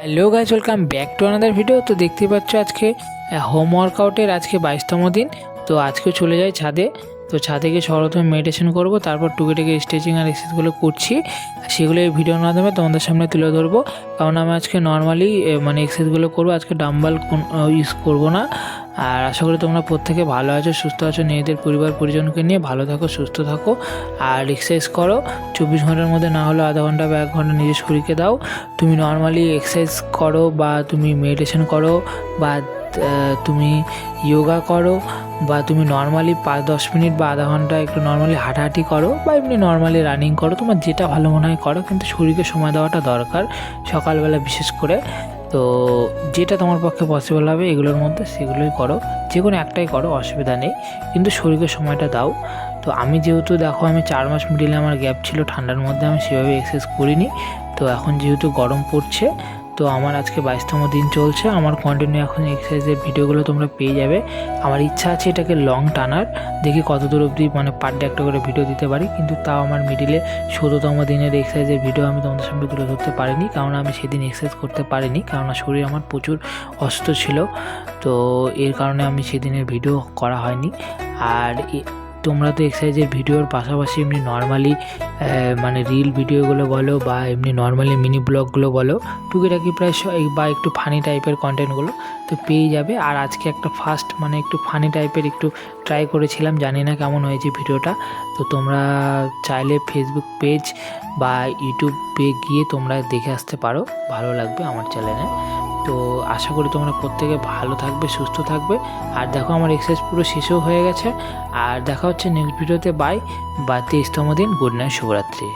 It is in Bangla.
Hello guys, welcome back to another video. তো দেখতে পাচ্ছ আজকে হোম ওয়ার্কআউটের আজকে 22তম দিন। তো আজকে চলে যাই ছাদে। তো ছাদে গিয়ে সর্বপ্রথমে মেডিটেশন করব, তারপর টুকিটাকি স্ট্রেচিং আর এক্সারসাইজগুলো করছি, সেগুলো এই ভিডিওর মাধ্যমে তোমাদের সামনে তুলে ধরবো। কারণ আমি আজকে নর্মালি মানে এক্সারসাইজগুলো করবো, আজকে ডাম্বাল ইউজ করব না। আর আশা করি তোমরা প্রত্যেকে ভালো আছো, সুস্থ আছো, নিজেদের পরিবার পরিজনকে নিয়ে ভালো থাকো, সুস্থ থাকো। আর এক্সারসাইজ করো 24 ঘন্টার মধ্যে, না হলেও আধা ঘন্টা বা 1 ঘন্টা নিজের শরীরকে দাও। তুমি নর্মালি এক্সারসাইজ করো বা তুমি মেডিটেশন করো বা তুমি যোগা করো বা তুমি নর্মালি 5-10 মিনিট বা আধা ঘন্টা একটু নর্মালি হাঁটাহাঁটি করো বা এমনি নর্মালি রানিং করো, তোমার যেটা ভালো মনে হয় করো, কিন্তু শরীরকে সময় দেওয়াটা দরকার সকালবেলা বিশেষ করে। তো যেটা তোমার পক্ষে পসিবল হবে এগুলোর মধ্যে সেগুলোই করো, যে কোনো একটাই করো, অসুবিধা নেই, কিন্তু শরীরকে সময়টা দাও। তো আমি যেহেতু দেখো আমি 4 মাস মিডিলে আমার গ্যাপ ছিল, ঠান্ডার মধ্যে আমি সেভাবে এক্সারসাইজ করিনি। তো এখন যেহেতু গরম পড়ছে, তো আমার আজকে 22তম দিন চলছে, আমার কন্টিনিউ এখন এক্সারসাইজের ভিডিওগুলো তোমরা পেয়ে যাবে। আমার ইচ্ছা আছে এটাকে লং টানার, দেখি কত দূর অবধি মানে পার ডে একটা করে ভিডিও দিতে পারি। কিন্তু তাও আমার মিডিলে 17তম দিনের এক্সারসাইজের ভিডিও আমি তোমাদের সামনে তুলে ধরতে পারিনি, কারণ আমি সেদিন এক্সারসাইজ করতে পারিনি, কারণ শরীর আমার প্রচুর অসুস্থ ছিল। তো এর কারণে আমি সেদিনের ভিডিও করা হয়নি। আর তোমরা তো এক্সারসাইজের ভিডিওর পাশাপাশি এমনি নর্মালি মানে রিল ভিডিওগুলো বলো বা এমনি নর্মালি মিনি ব্লগগুলো বলো, টুকিটাকি প্রায় বা একটু ফানি টাইপের কন্টেন্টগুলো তো পেয়ে যাবে। আর আজকে একটা ফার্স্ট মানে একটু ফানি টাইপের একটু ট্রাই করেছিলাম, জানি না কেমন হয়েছে ভিডিওটা। তো তোমরা চাইলে ফেসবুক পেজ বা ইউটিউবে গিয়ে তোমরা দেখে আসতে পারো, ভালো লাগবে আমার চ্যানেলে। তো আশা করি তোমরা প্রত্যেকে ভালো থাকবে, সুস্থ থাকবে। আর দেখো আমার এক্সারসাইজ পুরো শেষও হয়ে গেছে। আর দেখা হচ্ছে নেক্সট ভিডিওতে। বাই। 23তম দিন। গুড নাইট, শুভরাত্রি।